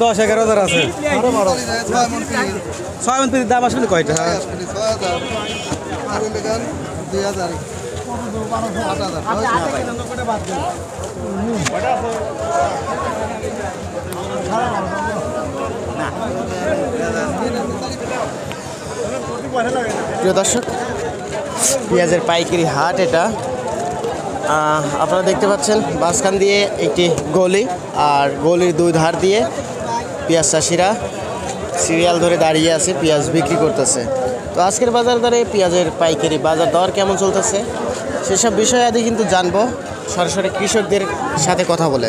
10-11,000 আছে। 6 মন পিস দাম আসলে কয়টা? প্রিয় দর্শক, পেঁয়াজের পাইকারি হাট এটা। আপনারা দেখতে পাচ্ছেন মাঝখান দিয়ে একটি গলি, আর গলির দুই ধার দিয়ে পেঁয়াজ চাষিরা সিরিয়াল ধরে দাঁড়িয়ে আছে, পেঁয়াজ বিক্রি করতেছে। তো আজকের বাজার দরে পেঁয়াজের পাইকারি বাজার দর কেমন চলতেছে সেসব বিষয়ে আদি কিন্তু জানবো সরাসরি কৃষকদের সাথে কথা বলে।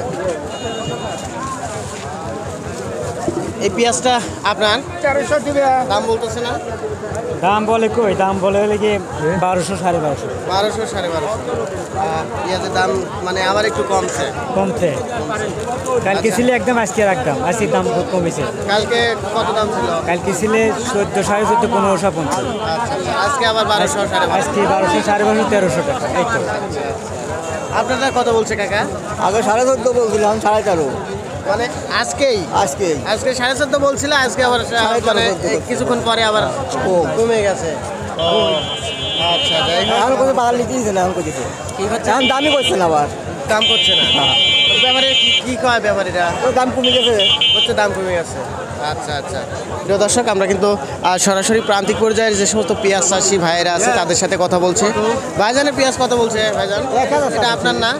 এই পেঁয়াজটা আপনার দাম বলতেছে না? দাম বলে কই, দাম বলে হলে কি 1200 1250 1200-1250। পেঁয়াজের দাম মানে আবার একটু কমছে। কালকে ছিল একদম, আজকে একদম, আজকে দাম খুব কমেছে। কালকে কত দাম ছিল? কালকে ছিল 14, 14.5, 1550। আচ্ছা, আজকে আবার 1200-1250। আজকে 1200, 1250, 1300 টাকা। এই তো। আপনারা কত বলছে কাকা? আগে 14.5 বলছিলাম, 13.5। মানে আজকে 14.5 বলছিল, আজকে আবার মানে কিছুক্ষণ পরে আবার কমে গেছে। আচ্ছা, যাই হোক। এখন কোনো বাগান নিতেইছে না, এখন করতেছে। কি হচ্ছে? এখন দামই করছে না, আবার দাম করছে না। ব্যাপারে কি কয় ব্যাপারীরা? দাম কমে গেছে, দাম কমে গেছে। আচ্ছা আচ্ছা, প্রিয় দর্শক, আমরা কিন্তু সরাসরি প্রান্তিক পর্যায়ের যে সমস্ত পেঁয়াজ চাষি ভাইয়েরা আছে তাদের সাথে কথা বলছে। ভাইজানের পেঁয়াজ কত বলছে? ভাইজান, এটা আপনার না?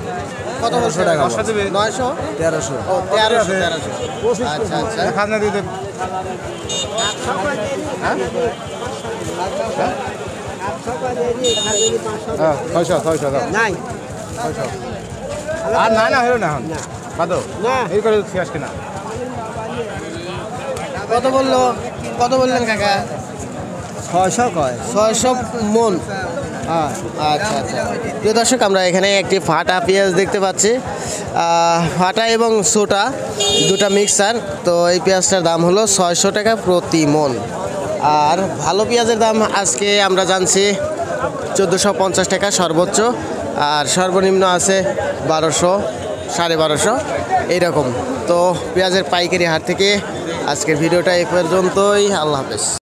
কত বলছে? 900, 1300। ও 1300। আচ্ছা আচ্ছা, খাজনা দিয়ে দেব। হ্যাঁ, 600 নাই আর না হলো না এখন বাদো না, এই করে শেষ কিনা। কত বললেন কাকা? 600 কয়। 600 মন। আচ্ছা আচ্ছা, প্রিয় দর্শক, আমরা এখানে একটি ফাটা পেঁয়াজ দেখতে পাচ্ছি। ফাটা এবং ছোটা দুটা মিক্সার। তো এই পেঁয়াজটার দাম হলো 600 টাকা প্রতি মন। আর ভালো পেঁয়াজের দাম আজকে আমরা জানছি 1450 টাকা সর্বোচ্চ, আর সর্বনিম্ন আছে 1200, 1250 এইরকম। তো পেঁয়াজের পাইকারি হাট থেকে আজকের ভিডিওটা এই পর্যন্তই। আল্লাহ হাফেজ।